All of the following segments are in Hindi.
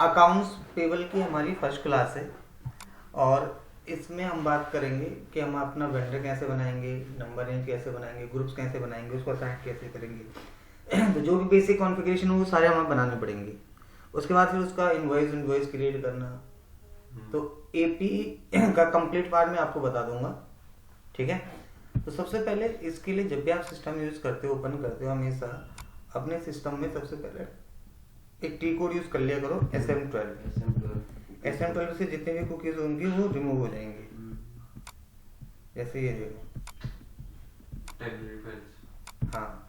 अकाउंट्स पेबल की हमारी फर्स्ट क्लास है और इसमें हम बात करेंगे कि हम अपना वेंडर कैसे बनाएंगे, नंबर रेंज कैसे बनाएंगे, ग्रुप्स कैसे बनाएंगे, उसको असाइन कैसे करेंगे। तो जो भी बेसिक कॉन्फ़िगरेशन हो वो सारे हमें बनाने पड़ेंगे। उसके बाद फिर उसका इनवॉइस क्रिएट करना। तो एपी का कंप्लीट पार्ट मैं आपको बता दूंगा, ठीक है। तो सबसे पहले इसके लिए जब भी आप सिस्टम यूज करते हो, ओपन करते हो, हमेशा अपने सिस्टम में सबसे पहले एक टी कोड यूज कर लिया करो SM12। SM12 से जितने भी कुकीज होंगी वो रिमूव हो जाएंगे। जैसे ये देखो, हाँ।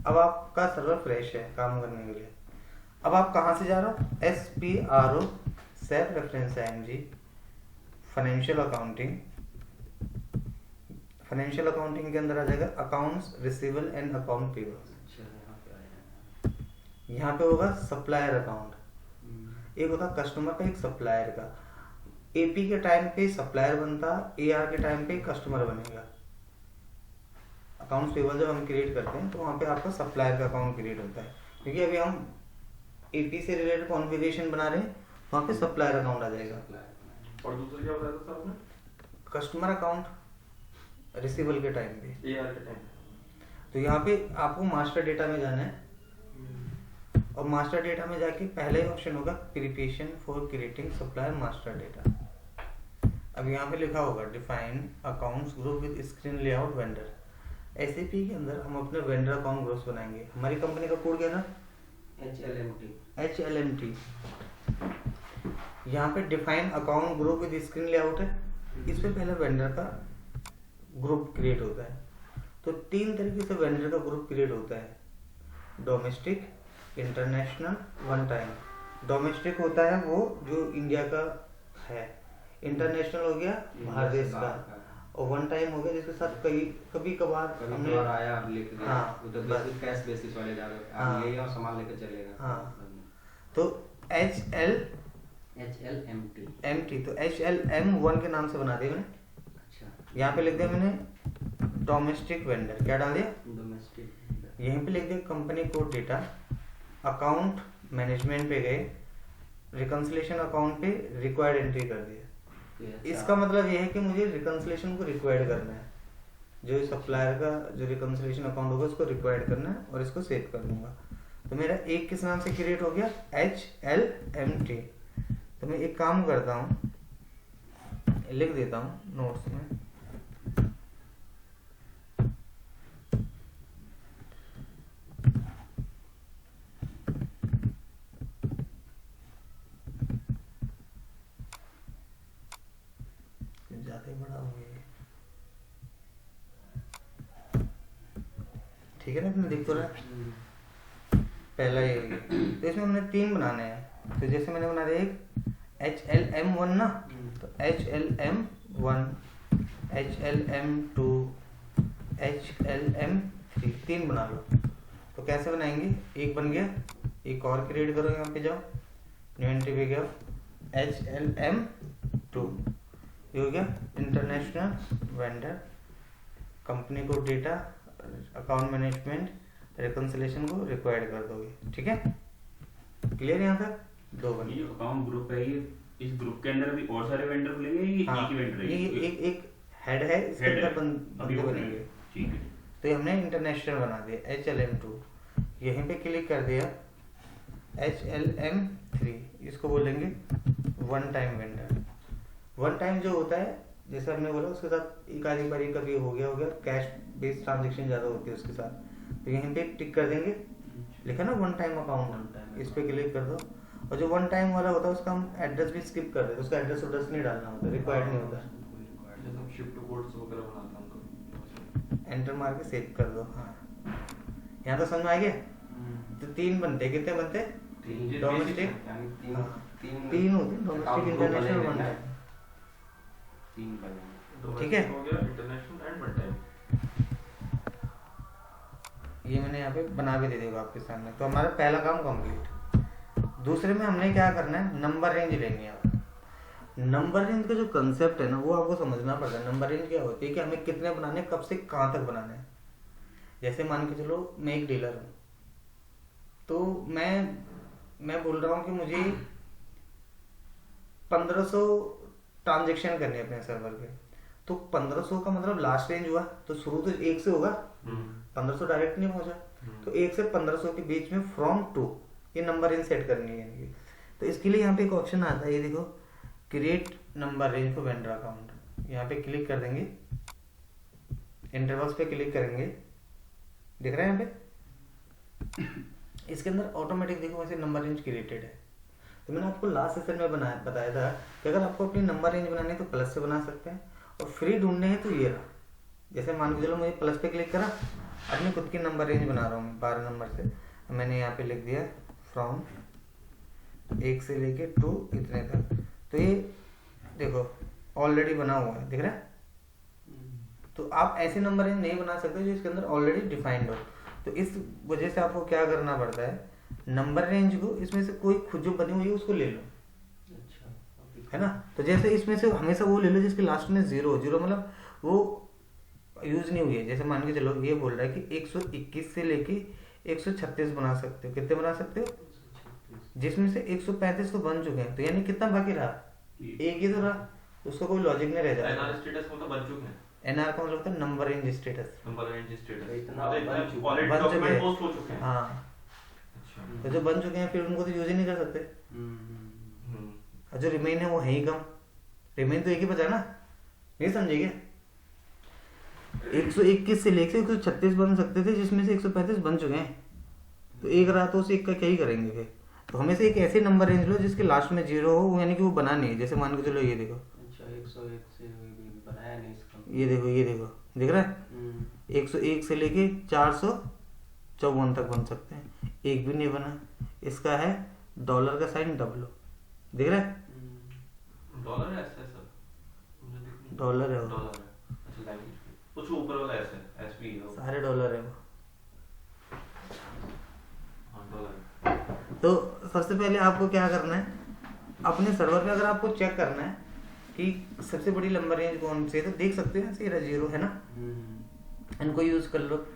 अब आपका सर्वर फ्रेश है काम करने के लिए। अब आप कहाँ से जा रहे हो? SPRO self reference IMG financial accounting. Financial accounting के अंदर आ जाएगा accounts receivable and account payable. यहाँ पे होगा सप्लायर अकाउंट। एक होता कस्टमर का, एक सप्लायर का। एपी के टाइम पे सप्लायर बनता, AR के टाइम पे कस्टमर बनेगा। अकाउंट्स पेबल जब हम क्रिएट करते हैं तो वहाँ पे आपका सप्लायर का अकाउंट क्रिएट होता है, क्योंकि अभी हम एपी से रिलेटेड कॉन्फ़िगरेशन बना रहे हैं। वहाँ पे सप्लायर अकाउंट आ जाएगा। और दूसरा क्या बताया था सर आपने? कस्टमर अकाउंट रिसीवेबल के टाइम पे, AR के टाइम। तो यहाँ पे आपको मास्टर डेटा में जाना है और मास्टर डेटा में जाके पहले ऑप्शन होगा preparation for creating supplier master data. अब यहाँ पे लिखा होगा define accounts group with screen layout vendor. SAP के अंदर हम अपने वेंडर अकाउंट ग्रुप्स बनाएंगे। हमारी कंपनी का कोड क्या था? HLMT। यहाँ पे define account group with screen layout है। इस पे पहले वेंडर का ग्रुप क्रिएट होता है। तो 3 तरीके से वेंडर का ग्रुप क्रिएट होता है, domestic, international, one time. Domestic होता है वो जो इंडिया का है, इंटरनेशनल हो गया बाहर देश का, और वन टाइम हो गया जिसके साथ कभी कभार हमने आया लेके गया। हाँ, उधर बेसिस कैश बेसिस वाले जा रहे हाँ, आप ले और सामान लेकर चलेगा। हाँ। तो HLMT, तो HLM1 के नाम से बना दिया मैंने। अच्छा, यहाँ पे लिख दिया मैंने डोमेस्टिक वेंडर। क्या डाल दिया? डोमेस्टिक। यहीं पे लिख दिया company code data. Account management पे गए, रिकंसिलेशन अकाउंट पे रिक्वायर्ड एंट्री कर दिया। इसका मतलब यह है कि मुझे रिकंसिलेशन को रिक्वायर्ड करना है। जो सप्लायर का जो रिकंसिलेशन अकाउंट होगा उसको रिक्वायर्ड करना है और इसको सेव कर दूंगा। तो मेरा एक किस नाम से क्रिएट हो गया? HLMT। तो मैं एक काम करता हूँ, लिख देता हूँ नोट्स में। ज्यादा बड़ा हो गया, ठीक है ना? इसमें दिख तो रहा है पहला ये। तो इसमें हमने 3 बनाने हैं। तो जैसे मैंने बना दिया एक HLM1 ना, तो HLM1, HLM2, HLM3, 3 बना लो। तो कैसे बनाएंगे? एक बन गया, एक और क्रिएट करो। यहाँ पे जाओ, न्यू एंट्री पे गया, HLM2। ये हो गया इंटरनेशनल वेंडर, कंपनी को डेटा, अकाउंट मैनेजमेंट, रिकंसिलेशन को रिक्वायर्ड कर दोगे। ठीक है, क्लियर? यहाँ तक 2 बन ये अकाउंट ग्रुप है, ये इस ग्रुप के अंदर भी और सारे वेंडर खुलेंगे, ये हाँ, एक ही वेंडर है? ये एक हेड है, इसके अंदर बंदे बनेंगे। ठीक है। तो ये हमने इंटरनेशनल बना दिया HLM2। यहीं पे क्लिक कर दिया HLM3, इसको बोलेंगे one time vendor. One time जो होता है, जैसे हमने बोला, उसके साथ एक आधी बारी कभी हो गया कैश बेस्ड ट्रांजेक्शन ज़्यादा होती है उसके साथ। तो यहीं पे टिक कर देंगे, लिखा ना वन टाइम अकाउंट, इस पे क्लिक कर दो। और जो वन टाइम वाला होता है उसका हम एड्रेस भी स्किप कर देते हैं, उसका एड्रेस नहीं डालना होता, रिक्वायर्ड नहीं होता। जैसे शिफ्ट कोड्स वगैरह बनाता हूं तो एंटर मार के सेव कर दो। हाँ, यहाँ तो समझ में आ गया। तो 3 बनते, कितने बनते? डोमेस्टिक, 3 होते, डोमेस्टिक, इंटरनेशनल, वन टाइम। 3 बने। ठीक है, हो गया इंटरनेशनल एंड वन टाइम। ये मैंने यहाँ पे बना भी दे देगा आपके सामने। तो हमारा पहला काम कंप्लीट। दूसरे में हमने क्या करना है, नंबर रेंज लेनी है। नंबर रेंज का जो कंसेप्ट है ना, वो आपको समझना पड़ता है। नंबर रेंज क्या होती है कि हमें कितने बनाने, कब से कहाँ तक बनाने हैं। जैसे मान के चलो मैं एक डीलर हूँ, तो मैं मैं बोल रहा हूँ कि मुझे 1500 ट्रांजेक्शन करने हैं अपने सर्वर पे, तो 1500 का मतलब लास्ट रेंज हुआ, तो शुरू तो 1 से होगा, 1500 डायरेक्ट नहीं पहुंचा, तो 1 से 1500 के बीच में फ्रॉम टू ये नंबर रेंज सेट करनी है इनकी। तो इसके लिए यहाँ पे एक ऑप्शन आता है, ये देखो, create number range for vendor account. यहाँ पे क्लिक कर देंगे, इंटरवल्स पे क्लिक करेंगे, दिख रहा है यहाँ पे, इसके अंदर ऑटोमेटिक देखो वैसे नंबर रेंज क्रिएटेड है। तो मैंने आपको लास्ट सेशन में बताया था कि अगर आपको अपनी नंबर रेंज बनानी है तो प्लस से बना सकते हैं, और फ्री ढूंढने हैं तो ये रहा। जैसे मान के चलो मुझे प्लस पे क्लिक करा, अपनी खुद की नंबर रेंज बना रहा हूँ 12 नंबर से, मैंने यहाँ पे लिख दिया फ्रॉम 1 से लेके 2 इतने तक। तो ये देखो ऑलरेडी बना हुआ है, दिख रहा है। तो आप ऐसे नंबर रेंज नहीं बना सकते जो इसके अंदर ऑलरेडी डिफाइंड हो। तो इस वजह से आपको क्या करना पड़ता है, नंबर रेंज को इसमें से कोई खुद जो बनी हुई है उसको ले लो, अच्छा, है ना। तो जैसे इसमें से हमेशा वो ले लो जिसके लास्ट में 0 मतलब वो यूज नहीं हुई है। जैसे मान के चलो ये बोल रहा है कि 121 से लेके 136 बना सकते हो, कितने बना सकते हो, जिसमें से 135 तो बन चुके हैं, तो यानी कितना बाकी रहा, एक ही तो रहा, उसका कोई लॉजिक नहीं रह जाता। एनआर स्टेटस मतलब बन चुके हैं, एनआर का मतलब होता है number range status, number range status इतना ऑलरेडी बन चुके डॉक्यूमेंट हैं। पोस्ट हो चुके हैं। हाँ, अच्छा। तो जो बन चुके हैं फिर उनको तो यूज ही नहीं कर सकते, और जो रिमेन है वो है ही कम, रिमेन तो एक ही बचा ना, नहीं समझे क्या। 121 से लेके 136 बन सकते थे, जिसमें से 135 बन चुके हैं, तो एक रहा, तो उसे एक का क्या ही करेंगे फिर। तो हमेशा एक ऐसे नंबर रेंज लो जिसके लास्ट में 0 हो, यानी कि वो बना नहीं है। जैसे मान के चलो ये देखो, अच्छा 101 से बनाया नहीं इसका, ये देखो दिख रहा है, 101 से लेके 454 तक बन सकते हैं, एक भी नहीं बना। इसका है डॉलर का साइन डब्लो, दिख रहा है, डॉलर है ऐसे सर, मुझे दिख नहीं। डॉलर है वो, डॉलर है, अच्छा लैंग्वेज कुछ ऊपर वाला ऐसे एसपी है वो। सारे डॉलर है वो। हाँ डॉलर। तो सबसे पहले आपको क्या करना है, अपने सर्वर पे अगर आपको चेक करना है कि सबसे बड़ी नंबर रेंज कौन सी है, तो देख सकते हैं 0 है ना, इनको यूज कर लो।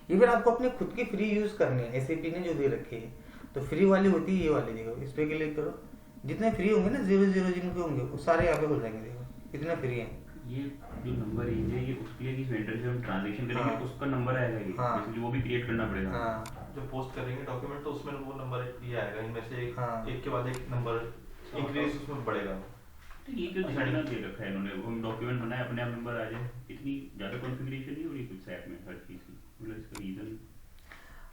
ये फिर आपको अपने खुद की फ्री यूज करनी है, एसएपी ने जो दे रखी है, तो फ्री वाली होती है ये वाली, देखो इस पे क्लिक करो, जितने फ्री होंगे ना 0 जिनके होंगे वो सारे यहाँ पे हो जाएंगे, देखो इतने फ्री हैं। ये जो नंबर रेंज है ये उसके लिए कि वेंडर से हम ट्रांजैक्शन करेंगे हाँ। उसका नंबर आएगा, ये हाँ। बेसिकली वो भी क्रिएट करना पड़ेगा। हाँ जो पोस्ट करेंगे डॉक्यूमेंट तो उसमें वो नंबर ये आएगा, इनमें से हाँ। एक के बाद एक नंबर इंक्रीज उसमें बढ़ेगा। तो ये क्यों डिजाइन दे रखा है इन्होंने, वो हम डॉक्यूमेंट बनाए अपने आप नंबर आ जाए, इतनी ज्यादा कॉन्फ़िगरेशन नहीं हो रही कुछ ऐप में हर चीज की, मतलब इसका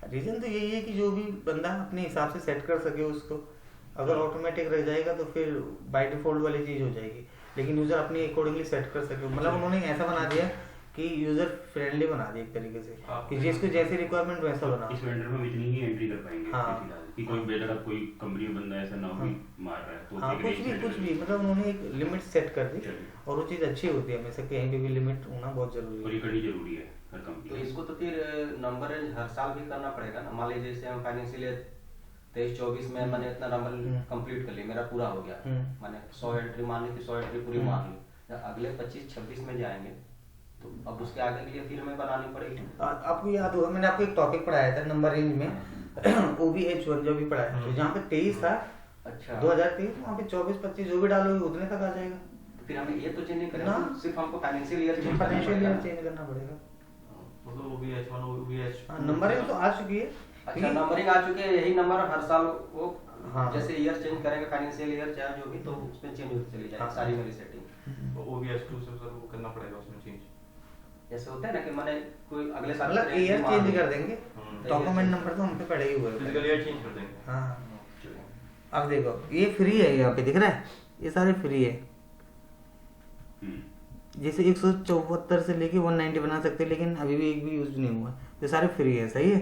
रीजन तो यही है कि जो भी बंदा अपने हिसाब से सेट कर सके उसको, अगर ऑटोमेटिक रह जाएगा तो फिर बाय डिफॉल्ट वाली चीज हो जाएगी, लेकिन यूजर अपने अकॉर्डिंगली सेट कर सके। मतलब उन्होंने ऐसा बना दिया कि यूजर फ्रेंडली बना दिया एक तरीके से, कि जिसको जैसी रिक्वायरमेंट वैसा बना। इस वेंडर में हम इतनी ही एंट्री कर पाएंगे हाँ। फिलहाल, कि कोई बेदर कोई कंपनी में बंदा ऐसा ना हो कि मार रहा है तो हाँ, कुछ भी मतलब उन्होंने एक लिमिट सेट कर दी, चलिए। और वो चीज अच्छी होती है हमेशा, कहीं पे भी लिमिट होना बहुत जरूरी और है। ये करनी जरूरी है हर तो कंपनी में। इसको तो फिर नंबर रेंज हर साल भी करना पड़ेगा ना। मान लीजिए जैसे हम फाइनेंशियल ईयर 23-24 में मैंने इतना नंबर कंप्लीट कर लिया, मेरा पूरा हो गया, मैंने 100 एंट्री मान ली थी, 100 एंट्री पूरी मान ली, जब अगले 25-26 में जाएंगे तो अब उसके आगे के लिए फिर हमें बनानी पड़ेगी। आपको याद होगा मैंने आपको एक टॉपिक पढ़ाया था नंबर रेंज में, OBH1 जो भी पढ़ाया, तो जहाँ पे 23 था, अच्छा 2023, वहाँ पे 24-25 जो भी डालोगे उतने तक आ जाएगा। तो फिर हमें ये तो चेंज नहीं करना, ना। सिर्फ हमको financial year change financial year करना चेंज करना पड़ेगा। मतलब OBH1 OBH नंबर रेंज तो आ चुकी है। अच्छा नंबरिंग आ चुकी है, यही नंबर हर साल वो हाँ। जैसे ईयर चेंज करेंगे फाइनेंशियल ईयर चाहे जो भी, तो उसमें चेंज होती चली जाएगी हाँ। सारी मेरी सेटिंग। तो OBH2 से सर वो करना पड़ेगा उसमें चेंज। जैसे होता है ना कि मैंने कोई अगले साल मतलब करेंगे, ईयर मान चेंज लो। कर देंगे, डॉक्यूमेंट नंबर तो हम पे पड़े ही हुए हैं। फिजिकल ईयर चेंज कर देंगे। हाँ, अब देखो ये फ्री है, यहाँ पे दिख रहा है, ये सारे फ्री है। जैसे 174 से लेके 190 बना सकते हैं, लेकिन अभी भी एक भी यूज नहीं हुआ, ये सारे फ्री है, सही है।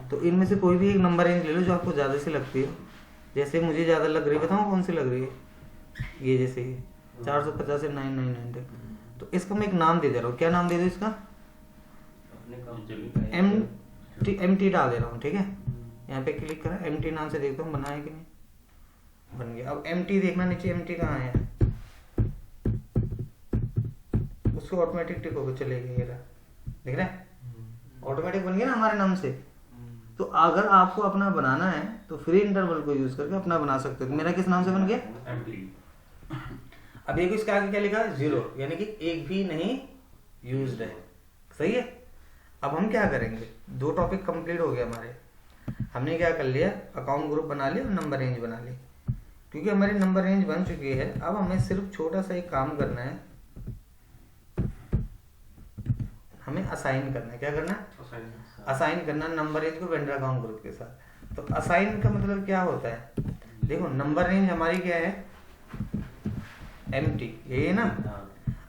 तो इनमें से कोई भी एक नंबर रेंज ले लो जो आपको ज़्यादा से लगती हो। जैसे मुझे ज़्यादा लग रही है, बताऊँ कौन सी लग रही है, ये जैसे ये 450 से 999 तक। तो इसका मैं एक नाम दे रहा हूँ, क्या नाम दे दो इसका, अपने कंपनी का MT डाल दे रहा हूँ, ठीक है। यहाँ पे क्लिक करा, MT नाम से देखता हूँ बना है कि नहीं, बन गया। अब MT देखना नीचे, MT कहाँ है, उसको ऑटोमेटिक टिक होकर चलेगा, ये रहा, देख रहे हैं, ऑटोमेटिक बन गया ना हमारे नाम से। तो अगर आपको अपना बनाना है तो फ्री इंटरवल को यूज करके अपना बना सकते हो। तो मेरा किस नाम से बन गया? अब एक इसके आगे क्या लिखा है? 0, यानी कि एक भी नहीं यूज्ड है। सही है। अब हम क्या करेंगे, 2 टॉपिक कंप्लीट हो गए हमारे। हमने क्या कर लिया, अकाउंट ग्रुप बना लिया और नंबर रेंज बना ली। क्योंकि हमारी नंबर रेंज बन चुकी है, अब हमें सिर्फ छोटा सा एक काम करना है, हमें असाइन करना है। क्या करना है? असाइन करना नंबर रेंज को वेंडर अकाउंट ग्रुप के साथ। तो असाइन का मतलब क्या होता है? देखो नंबर रेंज हमारी क्या है? एम्प्टी, यही है ना।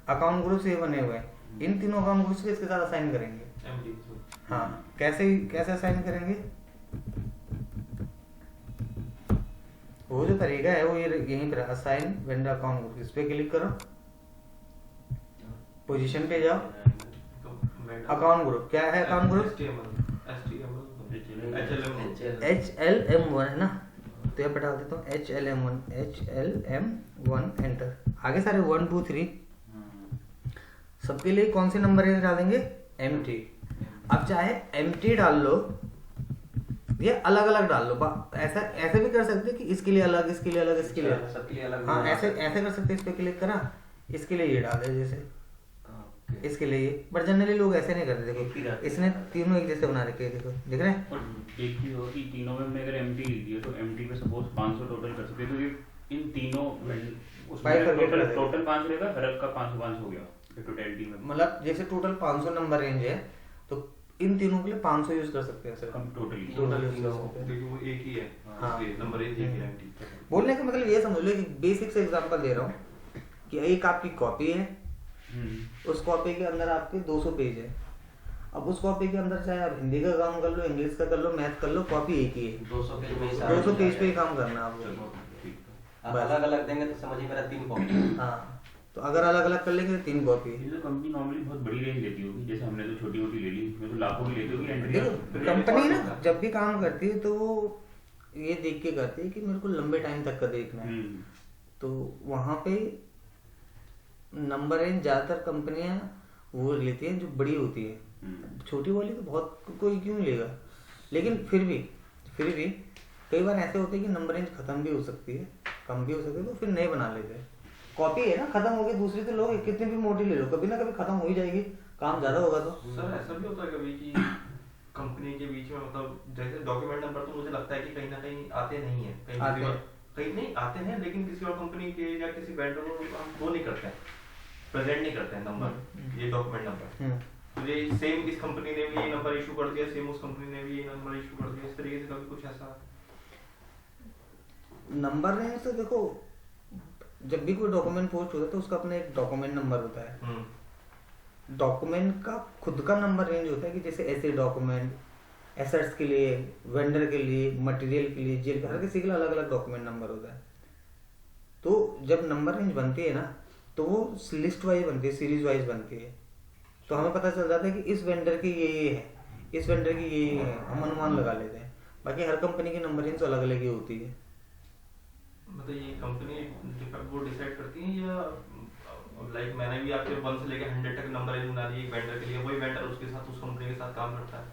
अकाउंट ग्रुप से बने हुए हैं, इन तीनों अकाउंट ग्रुप को इसके साथ असाइन करेंगे। हाँ, कैसे असाइन करेंगे? वो जो तरीका है वो ये यहीं पर, असाइन वेंडर अकाउंट ग्रुप। इस पे क्लिक करो, पोजीशन पे जाओ, अकाउंट ग्रुप। क्या है अकाउंट ग्रुप? HLM1 है ना। तो ये बैठा देता हूँ HLM1 एंटर। आगे सारे 1 2 3 सबके लिए कौन से नंबर रेंज डालेंगे? एम्प्टी। अब चाहे एम्प्टी डाल लो या अलग अलग डाल लो, ऐसा ऐसे भी कर सकते कि इसके लिए अलग, इसके लिए अलग, इसके लिए सबके लिए अलग। हाँ, ऐसे कर सकते। इस पे क्लिक करा, इसके लिए ये डाले, जैसे इसके लिए ये। बट जनरली लोग ऐसे नहीं करते। देखो इसने तीनों एक जैसे बना रखे हैं, देखो दिख रहे हैं। और एक चीज और कि तीनों में हमने अगर एमटी लिख दिया तो एमटी पे सपोज 500 टोटल कर सकते हैं, तो ये इन तीनों टोटल 500 रहेगा, हर एक का 500 हो गया टोटलिटी में। मतलब जैसे टोटल 500 नंबर रेंज है तो इन तीनों के लिए 500 यूज कर सकते हैं सर हम। टोटली क्योंकि वो एक ही है। हाँ। नंबर रेंज एक ही है एम्प्टी। बोलने का मतलब ये समझ लो कि बेसिक से एग्जांपल दे रहा हूँ कि एक आपकी कॉपी है, उस कॉपी के अंदर आपके 200 पेज है। अब उस कॉपी के अंदर चाहे आप हिंदी का काम कर लो, इंग्लिश का कर लो, मैथ कर लो, कॉपी एक ही है। 200 पेज में 200 पेज पे ही काम करना है आपको। अलग अलग देंगे तो समझिए मेरा 3 कॉपी। हाँ, तो अगर अलग अलग कर लेंगे तो 3 कॉपी। ये तो कंपनी नॉर्मली बहुत बड़ी रेंज लेती होगी, जैसे हमने तो छोटी मोटी ले ली, इसमें तो लाखों की लेती होगी एंट्री। देखो कंपनी ना जब भी काम करती है तो वो ये देख के करती है कि मेरे को लंबे टाइम तक का देखना है। तो वहाँ पे नंबर रेंज ज्यादातर कंपनियां वो लेती हैं जो बड़ी होती है। छोटी वाली तो बहुत कोई क्यों लेगा, लेकिन फिर भी कई बार ऐसे होते हैं कि नंबर रेंज खत्म भी हो सकती है, कम भी हो सकती है, तो फिर नए बना लेते हैं। कॉपी है ना, खत्म हो गई, दूसरी तो लोग कितनी भी मोटी ले लो, कभी ना कभी खत्म हो ही जाएगी, काम ज्यादा होगा तो। सर ऐसा भी होता है कभी कि कंपनी के बीच में, मतलब जैसे डॉक्यूमेंट नंबर तो मुझे लगता है कि कहीं ना कहीं आते नहीं है, कहीं नहीं आते हैं, लेकिन किसी और कंपनी के या किसी वेंडर को हम वो नहीं करते हैं, प्रेजेंट नहीं करते हैं नंबर, ये डॉक्यूमेंट नंबर। तो ये सेम इस कंपनी ने भी ये नंबर इशू कर दिया, सेम उस कंपनी ने भी ये नंबर इशू कर दिया, इस तरीके से कभी कुछ ऐसा नंबर रेंज तो देखो, जब भी कोई डॉक्यूमेंट पोस्ट होता है तो उसका अपना एक डॉक्यूमेंट नंबर होता है। डॉक्यूमेंट का खुद का नंबर रेंज होता है कि जैसे ऐसे डॉक्यूमेंट, एसेट्स के लिए, वेंडर के लिए, मटेरियल के लिए, जेल, हर किसी के लिए अलग अलग डॉक्यूमेंट नंबर होता है। तो जब नंबर रेंज बनती है ना तो वो लिस्ट वाइज बनती है, सीरीज वाइज बनती है। तो हमें पता चल जाता है कि इस वेंडर की ये है, इस वेंडर की ये है, हम अनुमान लगा लेते हैं। बाकी हर कंपनी की नंबर रेंज तो अलग अलग ही होती है। मतलब ये कंपनी वो डिसाइड करती है या लाइक मैंने भी आपके 1 से लेकर 100 तक नंबर रेंज बना ली एक वेंडर के लिए, वही वेंडर उसके साथ उस कंपनी के साथ काम करता है,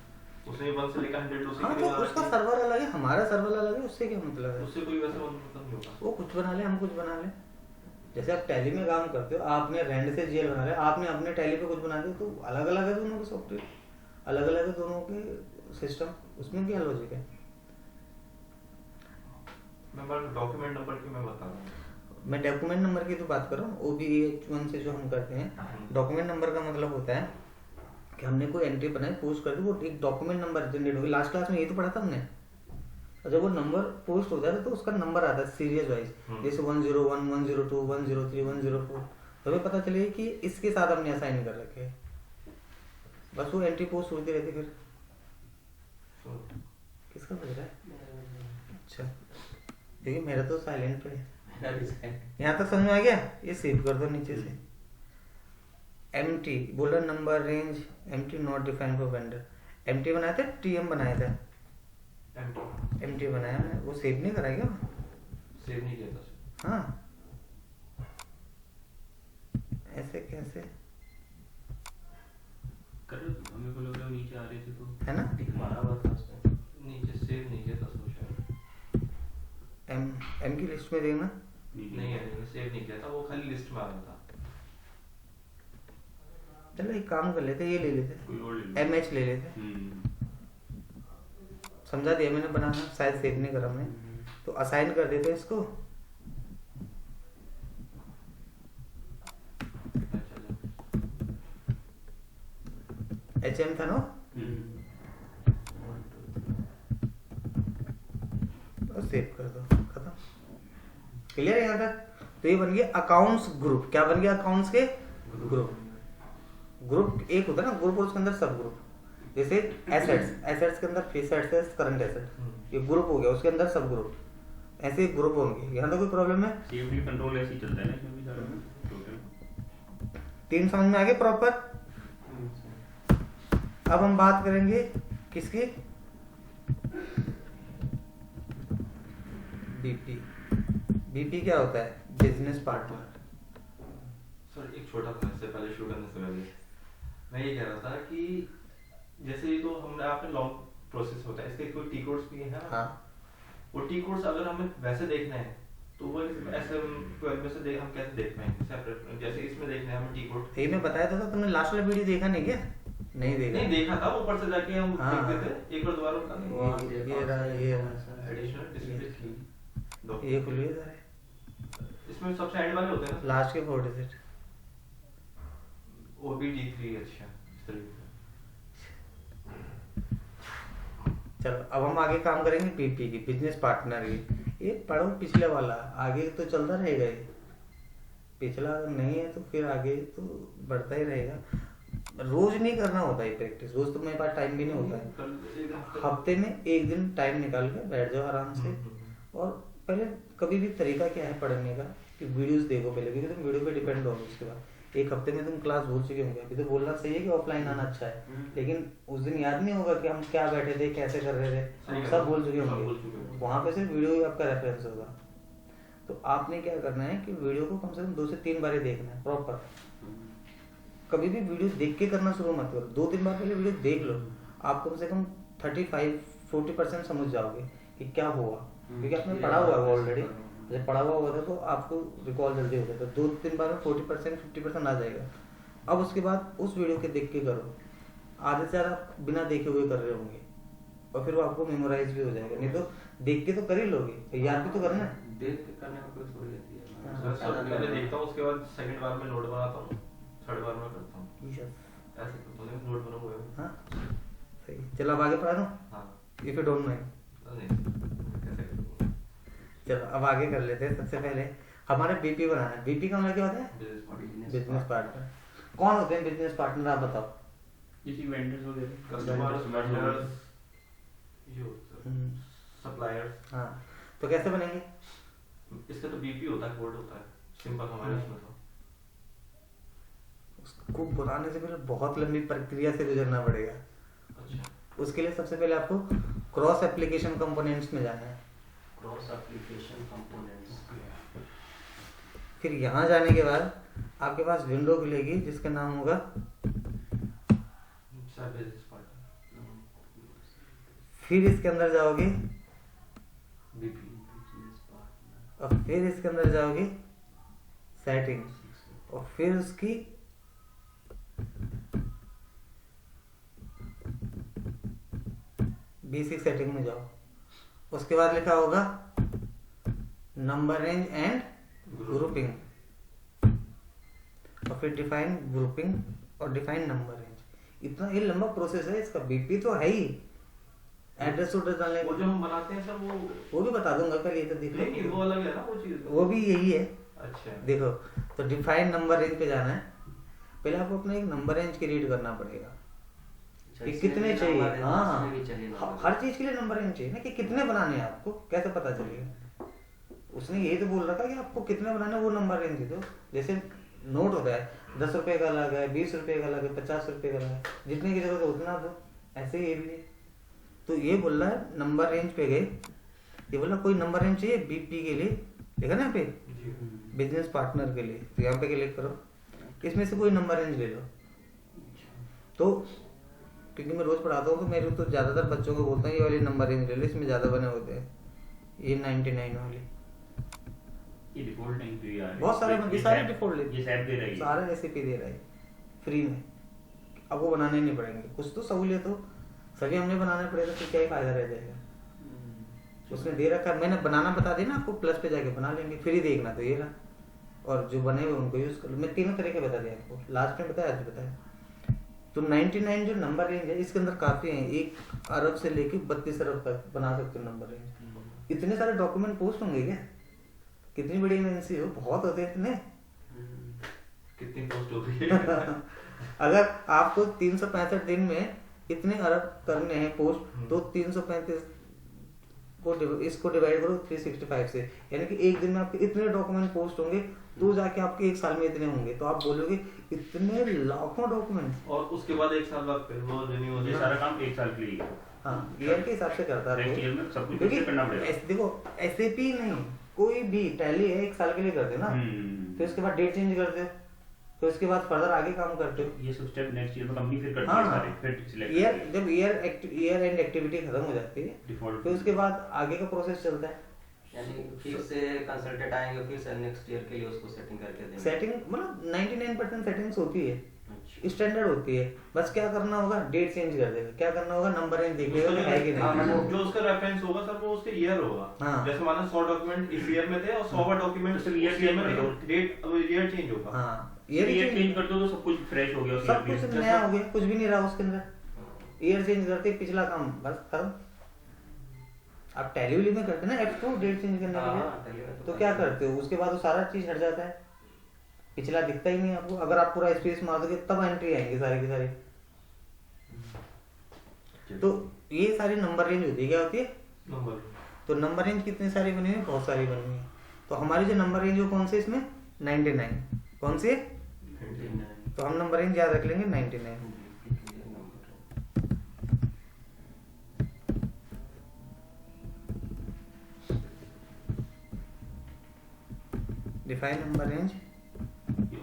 उसने 1 से लेकर 100 उसी हाँ, के लिए तो उसका सर्वर अलग है, हमारा सर्वर अलग है, उससे क्या मतलब है? उससे कोई वैसे मतलब नहीं होगा। वो कुछ बना ले, हम कुछ बना ले। जैसे आप टैली में काम करते हो, आपने रेंड से जेल बना लिया, आपने अपने टैली पे कुछ बना दिया, तो अलग अलग है दोनों के सॉफ्टवेयर, अलग अलग है दोनों के सिस्टम, उसमें क्या लॉजिक है? मैं डॉक्यूमेंट नंबर की मैं बता रहा हूँ, मैं डॉक्यूमेंट नंबर की तो बात कर रहा हूँ, OBH1 से जो हम करते हैं। डॉक्यूमेंट नंबर का मतलब होता है कि हमने कोई एंट्री बनाई, पोस्ट कर दी, वो एक डॉक्यूमेंट नंबर जनरेट होगी। लास्ट क्लास में ये तो पढ़ा था हमने। जब वो नंबर पोस्ट होता है तो उसका नंबर आता है सीरीज वाइज, जैसे 101, 102, 103, 104। तो हमें पता चलेगा कि इसके साथ हमने असाइन कर रखे हैं, बस वो एंट्री पोस्ट होती रहती। फिर किसका बज रहा है? अच्छा, देखिए मेरा तो साइलेंट पे है। यहाँ तक समझ में आ गया? ये सेव कर दो नीचे से। एम्प्टी बोला number range, empty not defined for vendor. Empty बनाया था, TM बनाया था, एम्प्टी बनाया है, वो सेव नहीं करा क्या? सेव नहीं किया था। हाँ, ऐसे कैसे कर हमें को लग रहा है नीचे आ रहे थे तो है ना? टिक मारा हुआ था उसमें। नहीं लिस्ट में देखना। नहीं है, सेव नहीं किया था, वो खाली लिस्ट में आ रहा था। चलो एक काम कर लेते, ये ले लेते, कोई और ले लो। MH ले लेते। समझा दिया मैंने बनाना, शायद सेव नहीं करा मैंने, तो असाइन कर देते इसको। HM था ना, और सेव कर दो, खत्म। क्लियर है यहाँ तक? तो ये बन गया अकाउंट्स ग्रुप। क्या बन गया? अकाउंट्स के ग्रुप। ग्रुप एक होता है ना ग्रुप, और उसके अंदर सब ग्रुप। जैसे एसेट्स, एसेट्स के अंदर फिक्स्ड एसेट्स, करंट एसेट, ये ग्रुप हो गया, उसके अंदर सब ग्रुप, ऐसे ग्रुप होंगे। यहाँ तो कोई प्रॉब्लम है? सीएमडी कंट्रोल ऐसे ही चलता है ना इसमें भी सारा टोटल। 3 समझ में आ गए प्रॉपर? अब हम बात करेंगे किसकी? बीपी। बीपी क्या होता है? Business partner. सर एक छोटा सा, इससे पहले शुरू करने से पहले मैं ये कह रहा था कि जैसे ये तो हमने आपने लॉन्ग प्रोसेस होता है, इसके कोई टी कोड्स भी है ना? हाँ। वो टी कोड्स अगर हमें वैसे देखना है तो वो ऐसे 12 में से देख हम कैसे देख पाएंगे सेपरेट? जैसे इसमें देखना है हमें टी कोड, ये मैं बताया था, तुमने लास्ट वाला वीडियो देखा नहीं क्या? नहीं देखा? नहीं देखा था, ऊपर से जाके हम हाँ। देखते थे, एक बार दोबारा उठा ये रहा, ये रहा। एडिशनल डिस्प्ले ये खुलिए जरा, इसमें सबसे एंड वाले होते हैं ना, लास्ट के 4 डिजिट। OBD3। अच्छा, इस तरीके से। चलो अब हम आगे काम करेंगे पीपी की, बिजनेस पार्टनर की। ये पढ़ो पिछले वाला, आगे तो चलता रहेगा ये। पिछला अगर नहीं है तो फिर आगे तो बढ़ता ही रहेगा। रोज नहीं करना होता है प्रैक्टिस, रोज तो मेरे पास टाइम भी नहीं होता है। हफ्ते में एक दिन टाइम निकाल के बैठ जाओ आराम से। और पहले कभी भी तरीका क्या है पढ़ने का कि वीडियोस देखो पहले, क्योंकि तुम वीडियो पे डिपेंड हो। उसके बाद एक हफ्ते में तुम क्लास भूल चुके होंगे। अभी तो बोलना सही है कि ऑफलाइन आना अच्छा है, लेकिन उस दिन याद नहीं होगा कि हम क्या बैठे थे, कैसे कर रहे थे, सब भूल चुके होंगे। वहाँ पे सिर्फ वीडियो ही आपका रेफरेंस होगा। तो आपने क्या करना है कि वीडियो को कम से कम 2 से 3 बार देखना है प्रॉपर। कभी भी वीडियो देख के करना शुरू मत करो, 2-3 बार पहले वीडियो देख लो। आप कम से कम 35-40% समझ जाओगे कि क्या हुआ, क्योंकि आपने पढ़ा हुआ है ऑलरेडी। जब पढ़ा हुआ होता है तो आपको रिकॉल जल्दी होता है। तो 2-3 बार में 40% 50% आ जाएगा। अब उसके बाद उस वीडियो के देख के करो। आधे से ज़्यादा बिना देखे हुए कर रहे होंगे, और फिर वो आपको मेमोराइज भी हो जाएगा। नहीं तो देख के तो कर ही लोगे, याद भी तो करना है। देख के करने में कोई थोड़ी होती है। मैं पहले देखता हूँ, उसके बाद सेकंड बार में नोट बनाता हूँ, थर्ड बार में करता हूँ, ऐसे करता हूँ। नोट बना हुआ है। हाँ सही। चलो अब आगे पढ़ा दूँ, हाँ इफ यू डोंट माइंड। नहीं कैसे करूँगा? चलो अब आगे कर लेते हैं। सबसे पहले हमारे बीपी बनाना है। बीपी का मतलब क्या होता है? Business partner. कौन होते हैं बिजनेस पार्टनर, आप बताओ? किसी वेंडर्स वगैरह, कस्टमर्स, सप्लायर्स। हाँ, तो कैसे बनेंगे? इसका तो बीपी होता है, कोड होता है, सिंपल हमारे उसमें तो। उसको बनाने से पहले बहुत लंबी प्रक्रिया से गुजरना पड़ेगा। अच्छा, उसके लिए सबसे पहले आपको क्रॉस एप्लीकेशन कंपोनेंट्स में जाना है। Cross application components. फिर यहाँ जाने के बाद आपके पास विंडो खुलेगी जिसका नाम होगा बिजनेस पार्टनर। फिर इसके अंदर जाओगे बीपी बिजनेस पार्टनर, और फिर इसके अंदर जाओगे सेटिंग, और फिर उसकी बेसिक सेटिंग में जाओ। उसके बाद लिखा होगा नंबर रेंज एंड ग्रुपिंग, और फिर डिफाइन ग्रुपिंग और डिफाइन नंबर रेंज। इतना ये लंबा प्रोसेस है इसका। बीपी तो है ही, एड्रेस उड्रेस डालने वो जो हम बनाते हैं सर, वो भी बता दूंगा, पहले ये तो देख नहीं लो। वो अलग है ना वो चीज। वो भी यही है। अच्छा, देखो, तो डिफाइन नंबर रेंज पे जाना है। पहले आपको अपना एक नंबर रेंज क्रिएट करना पड़ेगा कि कितने चाहिए। हाँ, हर चीज के लिए नंबर रेंज चाहिए ना, कि कितने बनाने हैं आपको, कैसे पता चलेगा? उसने यही तो बोल रखा कि आपको कितने बनाने हैं, वो नंबर रेंज दे दो। जैसे नोट होता है, 10 रुपए का अलग है, 20 रुपए का अलग है, 50 रुपए का अलग है, जितने की जरूरत है उतना दो। ऐसे ये भी है। तो ये बोल रहा है नंबर रेंज पे गए, ये बोला कोई नंबर रेंज चाहिए बीपी के लिए, देखा ना यहाँ पे बिजनेस पार्टनर के लिए। तो यहाँ पे क्लिक करो, इसमें से कोई नंबर रेंज ले लो। तो क्योंकि मैं रोज पढ़ाता हूँ तो मेरे तो ज्यादातर बच्चों को बोलता हूँ ये वाली नंबर रेंज ले लो, इसमें ज्यादा बने होते हैं। ये 99 वाली ये डिफॉल्ट नहीं तो यार बहुत सारे बंदे सारे डिफॉल्ट ये सैप दे रही है, सारा एसएपी दे रहा है फ्री में। अब वो बनाने नहीं पड़ेंगे, कुछ तो सहूलियत हो, सभी हमने बनाने पड़ेगा तो क्या ही फायदा रह जाएगा। उसने दे रखा है, मैंने बनाना बता दिया ना आपको, प्लस पे जाके बना लेंगे, फ्री देखना तो ये रहा, और जो बने हुए उनको यूज कर लो। मैं तीनों तरीके बता दिया आपको, लास्ट में बताया, आज बताया। तो 99 जो नंबर रेंज है इसके अंदर काफी है, 1 अरब से लेके 32 अरब तक बना सकते हो नंबर रेंज। इतने सारे डॉक्यूमेंट पोस्ट होंगे क्या? कितनी बड़ी एमएनसी हो, बहुत होते हैं इतने। कितनी पोस्ट होती है? अगर आपको 365 दिन में इतने अरब करने हैं पोस्ट, तो 335 को इसको डिवाइड करो 365 से, यानी कि एक दिन में आपके इतने डॉक्यूमेंट पोस्ट होंगे, तो जाके आपके एक साल में इतने होंगे। तो आप बोलोगे इतने लाखों डॉक्यूमेंट, और उसके बाद एक साल बाद फिर वो रिन्यू हो ये जाए। सारा काम एक साल के लिए है। हाँ ईयर के हिसाब से करता है। नेक्स्ट ईयर में सब कुछ क्योंकि फिर से करना पड़ेगा। देखो एसएपी नहीं, कोई भी टैली है 1 साल के लिए करते हो ना, फिर उसके बाद डेट चेंज करते हो, फिर उसके बाद फर्दर आगे काम करते हो। ये सब स्टेप नेक्स्ट ईयर में कंपनी फिर करती हाँ, है सारे, फिर सिलेक्ट ईयर जब ईयर एंड एक्टिविटी खत्म हो जाती है, डिफॉल्ट फिर उसके बाद आगे का प्रोसेस चलता है। यानी फिर से कंसल्टेंट आएंगे, फिर से नेक्स्ट ईयर के लिए उसको सेटिंग करके देंगे। सेटिंग मतलब 99% सेटिंग्स होती है, अच्छा। स्टैंडर्ड होती है। बस क्या करना होगा, डेट चेंज कर देगा, क्या करना होगा, नंबर रेंज देख लेगा कि है कि हाँ, नहीं। मतलब जो उसका रेफरेंस होगा सर वो उसके ईयर होगा। हाँ। जैसे माना 100 डॉक्यूमेंट इस ईयर में थे और 100वां डॉक्यूमेंट तो सिर्फ year उस ईयर में change थे, करो। डेट अब ईयर चेंज होगा। हाँ ईयर चेंज कर दो तो सब कुछ फ्रेश हो गया उस सब year कुछ में। नया हो गया, कुछ भी नहीं रहा उसके अंदर। ईयर चेंज करते पिछला काम बस खत्म। आप टैली उली में करते ना F2 डेट चेंज करने के हाँ, लिए, Tally में तो क्या करते हो, उसके बाद वो सारा चीज हट जाता है, पिछला दिखता ही नहीं आपको। अगर आप पूरा स्पेस मार दोगे तब एंट्री आएंगे सारी की सारी। तो ये सारी नंबर रेंज होती है, क्या होती है नंबर। तो नंबर रेंज कितनी सारी बनी हुई है, बहुत सारी बनी हुई है। तो हमारी जो नंबर रेंज है कौन सी इसमें 99, कौन सी है, तो हम नंबर रेंज याद रख लेंगे 99। डिफाइन नंबर रेंज,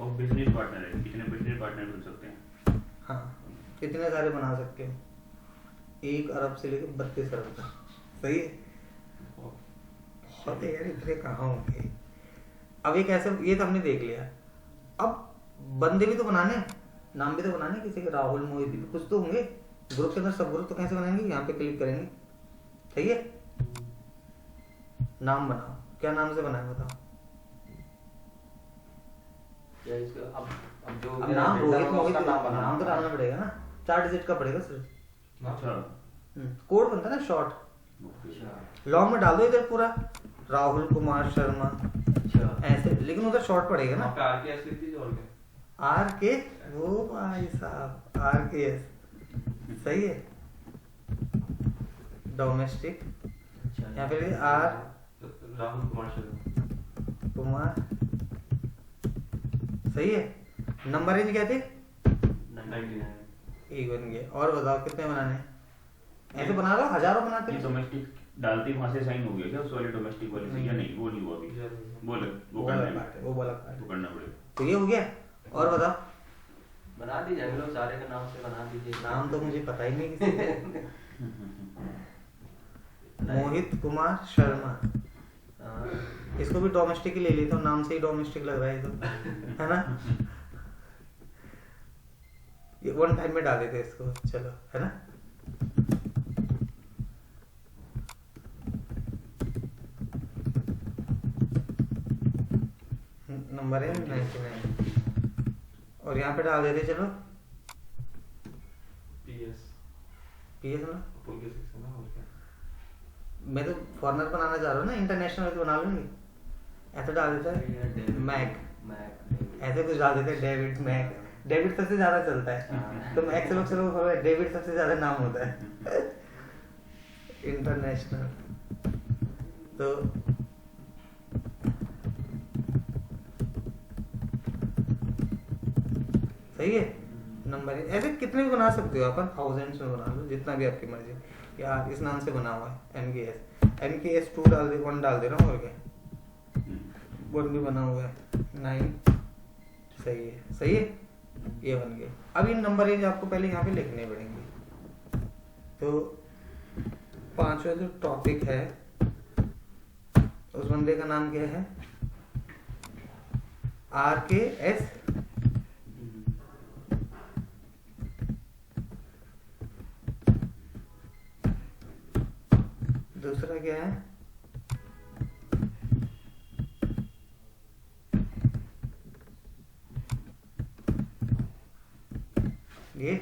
और बिजनेस पार्टनर है, कितने बिजनेस पार्टनर मिल सकते हैं। हाँ कितने सारे बना सकते हो, 1 अरब से लेकर 32 अरब तक। सही है, बहुत है यार, इतने कहाँ होंगे। अब एक ऐसे, ये तो हमने देख लिया, अब बंदे भी तो बनाने, नाम भी तो बनाने, किसी के राहुल मोहित भी कुछ तो होंगे ग्रुप के अंदर। सब ग्रुप तो कैसे बनाएंगे, यहाँ पे क्लिक करेंगे, सही है, नाम बनाओ, क्या नाम से बनाए बताओ। या इसको अब जो अब मेरा नाम बेटा रोहित होगा, मोहित, उसका नाम बनाना नाम तो डालना पड़ेगा ना, 4 डिजिट का पड़ेगा सिर्फ। अच्छा कोड बनता है ना शॉर्ट, अच्छा। लॉन्ग में डाल दो इधर पूरा राहुल कुमार शर्मा अच्छा। ऐसे, लेकिन उधर शॉर्ट पड़ेगा ना, वहाँ पे आरकेएस लिख दीजिए और क्या। आर के, वो भाई साहब RKS, सही है, डोमेस्टिक, अच्छा। यहाँ पे आर राहुल कुमार शर्मा। कुमार, सही है। नंबर रेंज क्या थे, 99। एक बन गए। और बताओ कितने बनाने हैं, ऐसे बना रहा हजारों बनाते ये हैं। डोमेस्टिक डालते ही वहां से साइन हो गया क्या उस वाले डोमेस्टिक वाले से, या नहीं वो नहीं हुआ अभी, वो करना है, वो वाला part है। वो करना पड़ेगा। तो ये हो गया। और बताओ, बना दीजिए, हम लोग सारे के नाम से बना दीजिए। नाम तो मुझे पता ही नहीं किसी का। मोहित कुमार शर्मा, हाँ। इसको भी डोमेस्टिक ही ले लेता हूँ, नाम से ही डोमेस्टिक लग रहा है तो, है ना। ये 1 टाइम में डाल देते इसको, चलो, है ना। नंबर है 99, और यहाँ पे डाल देते, चलो पीएस PS ना। पुल के सेक्शन ना, और क्या। मैं तो फॉरनर बनाना चाह रहा हूँ ना, इंटरनेशनल तो बना लूंगी। ऐसे डाल देता है मैक, ऐसे कुछ डाल देते हैं डेविड मैक, डेविड सबसे ज्यादा चलता है, तो मैक से लोग चलो, डेविड सबसे ज्यादा नाम होता है इंटरनेशनल। तो सही है। नंबर ऐसे कितने भी बना सकते हो अपन, थाउजेंड्स में बना लो, जितना भी आपकी मर्जी। यार इस नाम से बना हुआ है MKS 2 डाल दे, 1 डाल दे रहा हूँ, और क्या 1 भी बना हुआ है, 9, सही है, सही है, ये बन गए। अब इन नंबर रेंज आपको पहले यहाँ पे लिखने पड़ेंगे। तो 5वां जो टॉपिक है, उस बंदे का नाम क्या है, RKS दूसरा क्या है, ये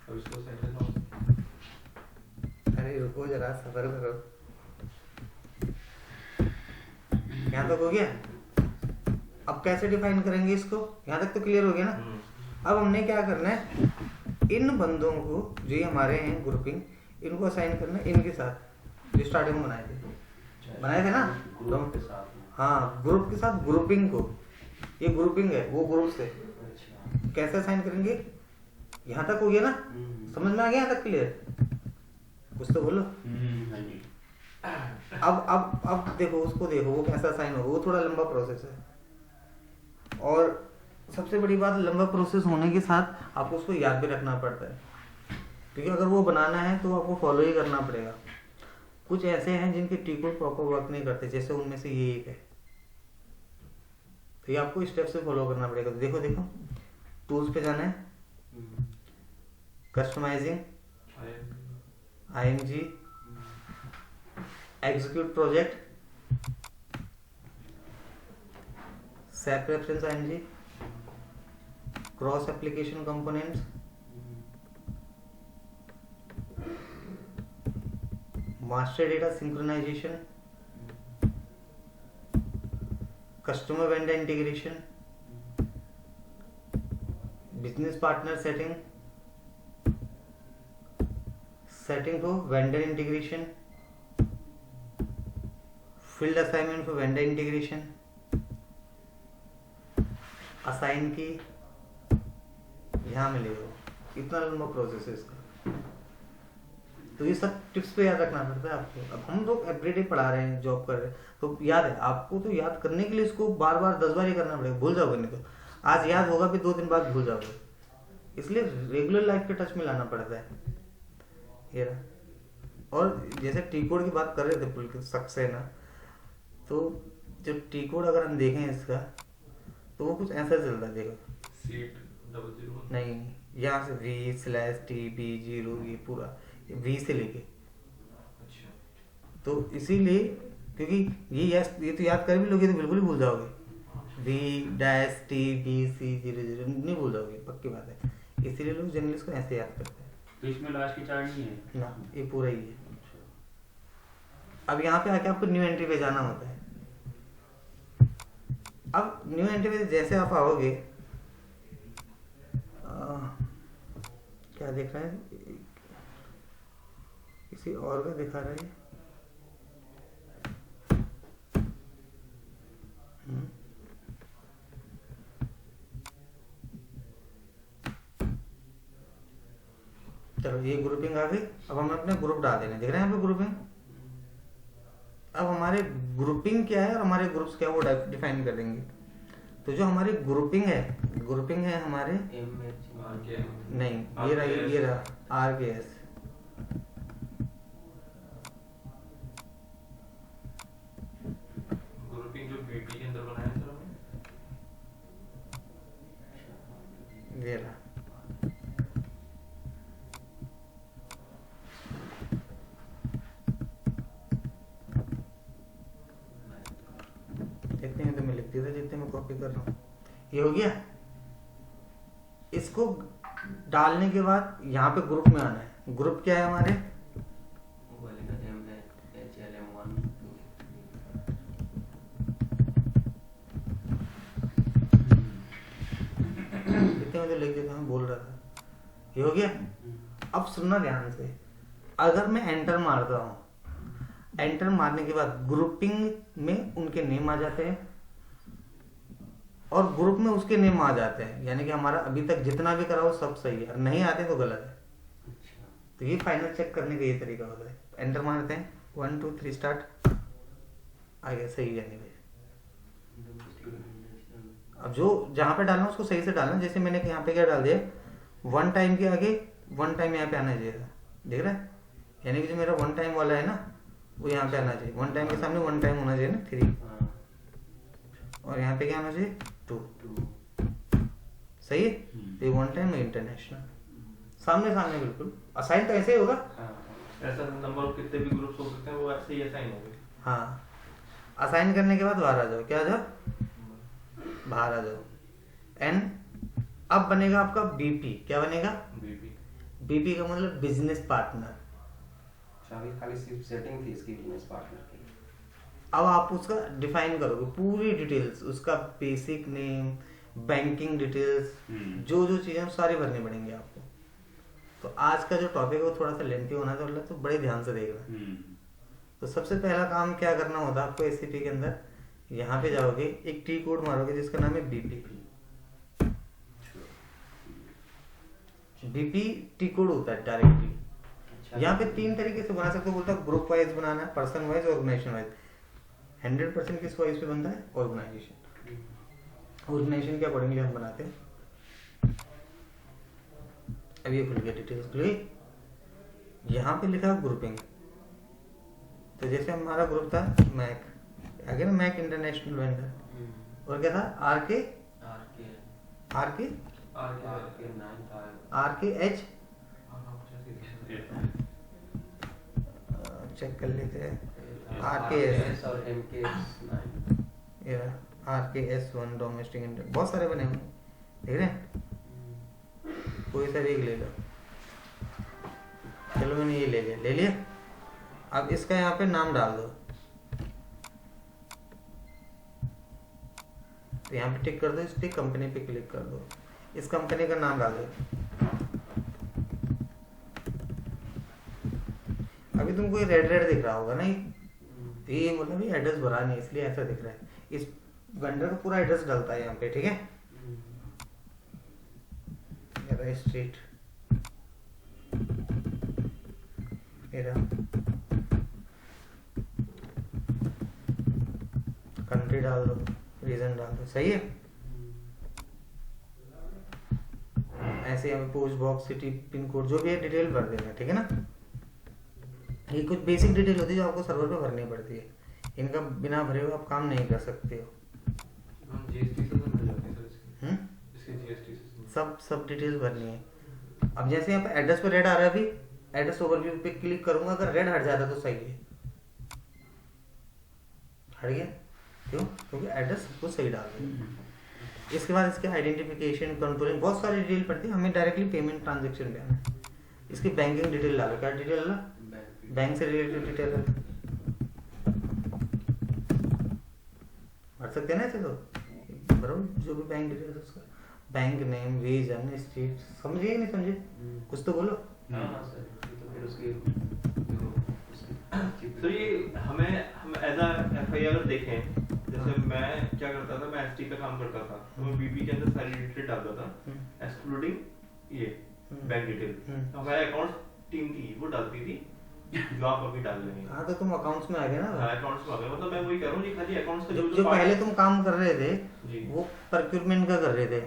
अब इसको सेंटर में अरे रुको जरा सफर करो, यहाँ तक हो गया। अब कैसे डिफाइन करेंगे इसको, यहाँ तक तो क्लियर हो गया ना। अब हमने क्या करना है, इन बंदों को जो ये हमारे हैं ग्रुपिंग, इनको असाइन करना है इनके साथ जो स्टार्टिंग में बनाए थे ना, ग्रुप के साथ में। हाँ ग्रुप के साथ ग्रुपिंग को, ये ग्रुपिंग है वो ग्रुप से अच्छा। कैसे असाइन करेंगे, यहाँ तक हो गया ना, समझ में आ गया यहाँ तक क्लियर, कुछ तो बोलो। हाँ जी। अब देखो उसको, देखो वो कैसा असाइन होगा, वो थोड़ा लंबा प्रोसेस है। और सबसे बड़ी बात, लंबा प्रोसेस होने के साथ आपको उसको याद भी रखना पड़ता है, क्योंकि अगर वो बनाना है तो आपको फॉलो ही करना पड़ेगा। कुछ ऐसे हैं जिनके टी-कोड प्रॉपर वर्क नहीं करते, जैसे उनमें से ये एक है, तो ये आपको स्टेप से फॉलो करना पड़ेगा। तो देखो टूल्स पे जाना है, customising, IMG, execute project, SAP reference IMG, cross application components, master data synchronisation, customer vendor integration, business partner setting for vendor integration, field assignment for vendor integration, assign की यहाँ मिलेगा। इतना लंबा प्रोसेस है इसका, तो ये सब टिप्स पे याद रखना पड़ता है आपको। अब हम लोग एवरीडे पढ़ा रहे हैं, जॉब कर रहे हैं, तो याद है आपको, तो याद करने के लिए इसको बार बार 10 बार ही करना पड़ेगा, भूल जाओगे नहीं तो। आज याद होगा फिर 2 दिन बाद भूल जाओगे, इसलिए रेगुलर लाइफ के टच में लाना पड़ता है ये रहा। और जैसे टी-कोड की बात कर रहे थे बिल्कुल सख्त से ना, तो जो टी-कोड अगर हम देखें इसका, तो वो कुछ ऐसा चलता है, देखो सीट 00 नहीं, यहाँ से V/TB0, ये पूरा V से लेके, अच्छा तो इसीलिए, क्योंकि ये तो याद कर भी लोगे तो बिल्कुल ही भूल जाओगे, V/TBC00 नहीं भूल जाओगे, पक्की बात है। इसीलिए लोग जनरली इसको ऐसे याद करते हैं तो इसमें लास्ट की चार्ट नहीं है ना, ये पूरा ही है। अब यहाँ पे आके आपको न्यू एंट्री पे जाना होता है। अब न्यू एंट्री पे जैसे आप आओगे, क्या देख रहे हैं, किसी और का दिखा रहा है, चलो ये ग्रुपिंग आ गई। अब हमें अपने ग्रुप डाल देने, देख रहे हैं यहाँ पे ग्रुपिंग। अब हमारे ग्रुपिंग क्या है और हमारे ग्रुप्स क्या है वो डिफाइन कर देंगे। तो जो हमारी ग्रुपिंग है हमारे नहीं, ये रहा RKS। ग्रुपिंग जो बीपी के अंदर बनाया है सर, ये रहा। जितने में तो मैं लिख दिया था, जितने में कॉपी कर रहा हूँ, ये हो गया। इसको डालने के बाद यहाँ पे ग्रुप में आना है। ग्रुप क्या है हमारे, इतने में तो लिख देता हूँ, बोल रहा था। ये हो गया। अब सुनना ध्यान से, अगर मैं एंटर मारता हूँ, एंटर मारने के बाद ग्रुपिंग में उनके नेम आ जाते हैं और ग्रुप में उसके नेम आ जाते हैं, यानी कि हमारा अभी तक जितना भी करा हो सब सही है, और नहीं आते तो गलत है। तो ये फाइनल चेक करने का ये तरीका होता है। एंटर मारते हैं, 1 2 3 स्टार्ट, आ गया सही है। अब जो जहाँ पे डालना उसको सही से डालना। जैसे मैंने यहाँ पे क्या डाल दिया, 1 टाइम के आगे 1 टाइम यहाँ पे आना चाहिए था, देख रहा है, यानी कि जो मेरा 1 टाइम वाला है ना वो यहाँ पे आना चाहिए। वन टाइम के सामने वन टाइम होना चाहिए ना 3, हाँ, और यहाँ पे क्या होना चाहिए 2। 2 सही है। ये वन टाइम है इंटरनेशनल, सामने सामने बिल्कुल। असाइन तो ऐसे ही होगा। हाँ, ऐसा नंबर कितने भी ग्रुप्स हो सकते हैं वो ऐसे ही असाइन होंगे। हाँ, असाइन करने के बाद बाहर आ जाओ। क्या आ जाओ? बाहर आ जाओ। एंड अब बनेगा आपका बीपी। क्या बनेगा? बीपी। बीपी का मतलब बिजनेस पार्टनर। अच्छा, अभी खाली सिर्फ सेटिंग थी इसकी बिजनेस पार्टनर की। अब आप उसका डिफाइन करोगे पूरी डिटेल्स, उसका बेसिक नेम, बैंकिंग डिटेल्स, जो जो चीजें सारी भरनी पड़ेंगी आपको। तो आज का जो टॉपिक है वो थोड़ा सा लेंथी होना चाहिए, तो बड़े ध्यान से देखना। तो सबसे पहला काम क्या करना होता है आपको एससीपी के अंदर, यहाँ पे जाओगे, एक टी कोड मारोगे जिसका नाम है बीपी। बीपी टी कोड होता है डायरेक्टली। अच्छा, यहाँ पे 3 तरीके से बना सकते हो। बोलता है ग्रुप वाइज बनाना है, पर्सन वाइज, ऑर्गेनाइजेशन वाइज। 100% किस वाइज पे बनता है? ऑर्गेनाइजेशन। ऑर्गेनाइजेशन के अकॉर्डिंगली हम बनाते हैं। अब ये खुल गया, डिटेल्स खुल गई। यहाँ पे लिखा ग्रुपिंग। तो जैसे हमारा ग्रुप था मैक, आगे ना मैक इंटरनेशनल वेंडर, और क्या था? आरके एच, चेक कर लेते हैं। RKS और MKS 9। ये RKS1 डोमेस्टिक इंटर, बहुत सारे बने हुए देख रहे हैं। कोई सा भी एक ले लो। चलो मैंने ये ले लिया। अब इसका यहाँ पे नाम डाल दो। तो यहाँ पे टिक कर दो, इस टिक कंपनी पे क्लिक कर दो, इस कंपनी का नाम डाल दो। अभी तुमको ये रेड दिख रहा होगा ना, ये मतलब ये एड्रेस भरा नहीं इसलिए ऐसा दिख रहा है। इस वेंडर का पूरा एड्रेस डालता है यहाँ पे, ठीक है। स्ट्रीट, कंट्री डाल दो, रीजन डाल दो, सही है। ऐसे हमें post box, city, pin code, जो भी है डिटेल भर देना, ठीक है ना। ये कुछ बेसिक डिटेल होती है जो आपको सर्वर पे भरनी पड़ती है। इनका बिना भरे हुए आप काम नहीं कर सकते हो। हम जीएसटी से तो भर जाते हैं सर इसके। इसके जीएसटी से सब डिटेल्स भरनी है। अब जैसे यहाँ पे एड्रेस पे रेड आ रहा है, अभी एड्रेस ओवरव्यू पे क्लिक करूंगा, अगर रेड हट जाता तो सही है। हट गया क्यों? क्योंकि एड्रेस सबको सही डाल दिया। इसके बाद इसके आइडेंटिफिकेशन, कंट्रोलिंग, बहुत सारी डिटेल पड़ती है। हमें डायरेक्टली पेमेंट ट्रांजेक्शन पे आना है। इसकी बैंकिंग डिटेल डालो। क्या डिटेल डाला? बैंक से रिलेटेड डिटेल है, भर सकते हैं ना ऐसे। तो भरो जो भी बैंक डिटेल है उसका, बैंक नेम, रीजन, स्टेट। समझिए नहीं समझे? कुछ तो बोलो। सर, तो फिर उसकी तो ये हम एज अ FIR देखें, जैसे मैं क्या करता था, मैं ST का काम करता था, तो मैं बीपी के अंदर सारी डिटेल डालता था, एक्सक्लूडिंग ये बैंक डिटेल। हमारे अकाउंट टीम थी, वो डालती थी, जो आप अभी डाल रहे हैं। हाँ, तो तुम अकाउंट्स में आ गए ना। अकाउंट्स में आ गए, मतलब मैं वही कह रहा हूँ, ये खाली अकाउंट्स का जो पहले तुम काम कर रहे थे जी, वो प्रोक्योरमेंट का कर रहे थे।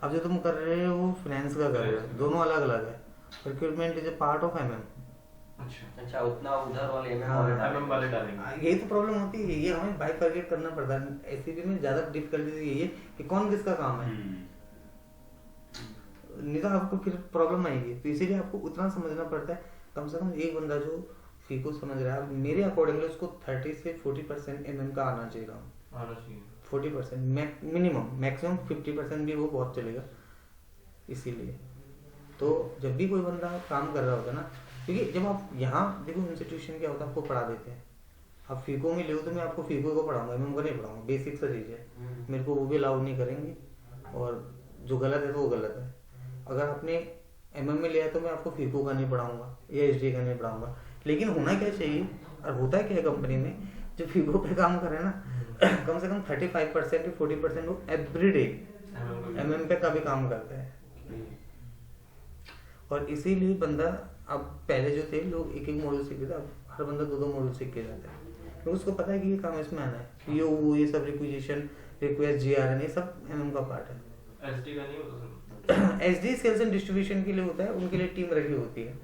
अब जो तुम कर रहे हो वो फाइनेंस का कर रहे हो, दोनों अलग अलग है। Procurement is a part of MM। अच्छा, उतना उधर वाले MM वाले डालेंगे। यही तो प्रॉब्लम होती है, ये हमें बाइफरकेट करना पड़ता है। एसीपी में ज्यादा डिफिकल्टी यही है कि कौन किसका काम है, नहीं तो आपको फिर प्रॉब्लम आएगी। तो इसीलिए आपको उतना समझना पड़ता है। कम से कम एक बंदा जो फीको समझ रहा है, मेरे अकॉर्डिंगली उसको 30 से 40% MM का आना चाहिए काम। 40% मिनिमम, मैक्सिमम 50% भी वो बहुत चलेगा। इसीलिए तो जब भी कोई बंदा काम कर रहा होता है ना, क्योंकि जब आप यहाँ देखो इंस्टीट्यूशन क्या होता है, आपको पढ़ा देते हैं। आप फीको में ले तो मैं आपको फीको को पढ़ाऊंगा, MM को नहीं पढ़ाऊंगा। बेसिक सा चीज़ है, मेरे को वो भी अलाउ नहीं करेंगे, और जो गलत है तो वो गलत है। अगर आपने MM में लिया तो मैं आपको फीको का नहीं पढ़ाऊंगा या SD का नहीं पढ़ाऊंगा। लेकिन होना क्या चाहिए, और होता है क्या कंपनी में, जो फीको पे काम कर रहे हैं ना, कम से कम 35% से 40% वो एवरीडे MM पे का भी काम करता है। और इसीलिए बंदा, अब पहले जो थे लोग एक मॉड्यूल सीखते थे, अब हर बंदा 2 मॉड्यूल सीख के जाता है, क्योंकि उसको पता है कि ये काम इसमें आना है। ये सब रिक्विजिशन, रिक्वेस्ट, GRN, ये सब MM का पार्ट है। SD का नहीं होता sir. SD sales and distribution के लिए होता है, उनके लिए टीम रखी होती है।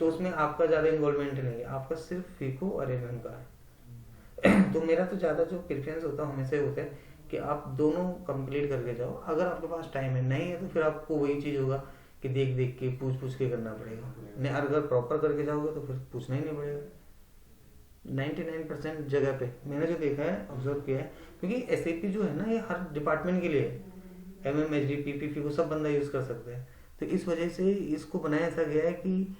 तो उसमें आपका ज़्यादा इन्वॉल्वमेंट नहीं है, आपका सिर्फ फीको और एमएम का है। तो मेरा तो ज़्यादा जो प्रेफरेंस होता है हमेशा होता है कि आप दोनों कंप्लीट करके जाओ। अगर आपके पास टाइम है, नहीं है तो फिर आपको वही चीज़ होगा कि देख देख के पूछ के करना पड़ेगा। नहीं, अगर प्रॉपर करके जाओगे तो फिर पूछना ही नहीं पड़ेगा। 99% जगह पे मैंने जो देखा है, ऑब्जर्व किया है, क्योंकि एसएपी जो है ना ये हर डिपार्टमेंट के लिए है, एमएम एचडी पीपी को सब बंदा यूज़ कर सकते हैं। तो इस वजह से इसको बनाया ऐसा गया है कि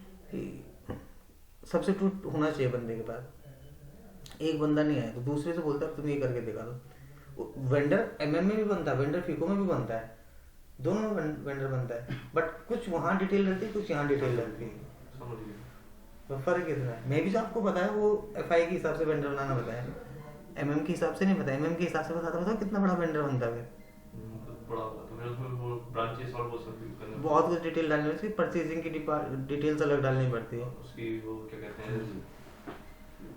सब्स्टिट्यूट होना चाहिए बंदे के पास। एक बंदा नहीं आया तो दूसरे से बोलता है तुम ये करके दिखा दो। वेंडर एमएम में भी बनता है, वेंडर फीको में भी बनता है, दोनों में वेंडर बनता है, बट कुछ वहाँ डिटेल रहती है, कुछ यहाँ डिटेल रहती है, तो फर्क इतना है। मैं भी जो आपको बताया वो एफआई के हिसाब से वेंडर बनाना बताया, एमएम के हिसाब से नहीं बताया। एमएम के हिसाब से बताता कितना बड़ा वेंडर बनता है, बहुत कुछ डिटेल डालनी होती है, परचेजिंग की डिटेल्स अलग डालनी पड़ती है, उसकी वो क्या कहते हैं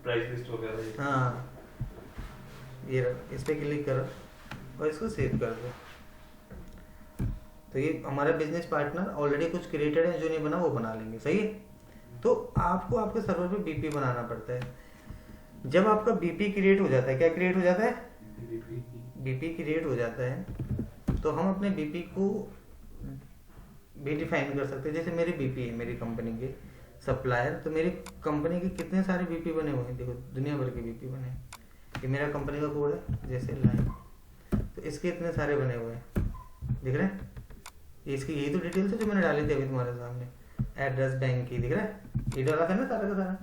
प्राइस लिस्ट वगैरह। हाँ, ये इस पे क्लिक करो और इसको सेव कर दो। तो ये हमारा बिजनेस पार्टनर ऑलरेडी कुछ क्रिएटेड है, जो नहीं बना वो बना लेंगे, सही है। तो आपको आपके सर्वर पे बीपी बनाना पड़ता है। जब आपका बीपी क्रिएट हो जाता है, क्या क्रिएट हो जाता है, बीपी क्रिएट हो जाता है, तो हम अपने बीपी को भी डिफाइन कर सकते हैं। जैसे मेरी बीपी है, मेरी कंपनी के सप्लायर, तो मेरी कंपनी के कितने सारे बीपी बने हुए हैं, देखो दुनिया भर के बीपी बने हैं। ये मेरा कंपनी का कोड है, जैसे लाइन, तो इसके इतने सारे बने हुए हैं, दिख रहे हैं। इसकी यही तो डिटेल्स है जो मैंने डाली थी अभी तुम्हारे सामने, एड्रेस बैंक की, दिख रहा है, ये डाला था ना सारा का सारा,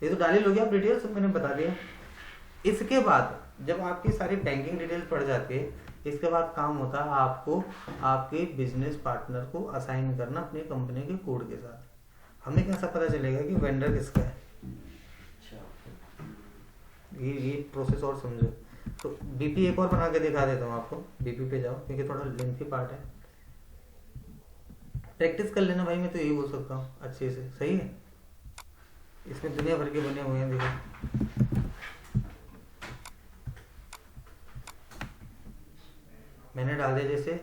ये तो डाली लोगे आप डिटेल्स, मैंने बता दिया। इसके बाद जब आपकी सारी बैंकिंग डिटेल्स पड़ जाती है, इसके बाद काम होता है आपको आपके बिजनेस पार्टनर को असाइन करना अपनी कंपनी के कोड के साथ। हमें कैसा पता चलेगा कि वेंडर किसका है, ये प्रोसेस और समझो। तो बीपी एक और बना के दिखा देता हूँ आपको, बीपी पे जाओ क्योंकि थोड़ा लेंथी पार्ट है, प्रैक्टिस कर लेना भाई, मैं तो यही बोल सकता हूँ अच्छे से, सही है। इसमें दुनिया भर के बने हुए हैं, देखो मैंने डाल दिया जैसे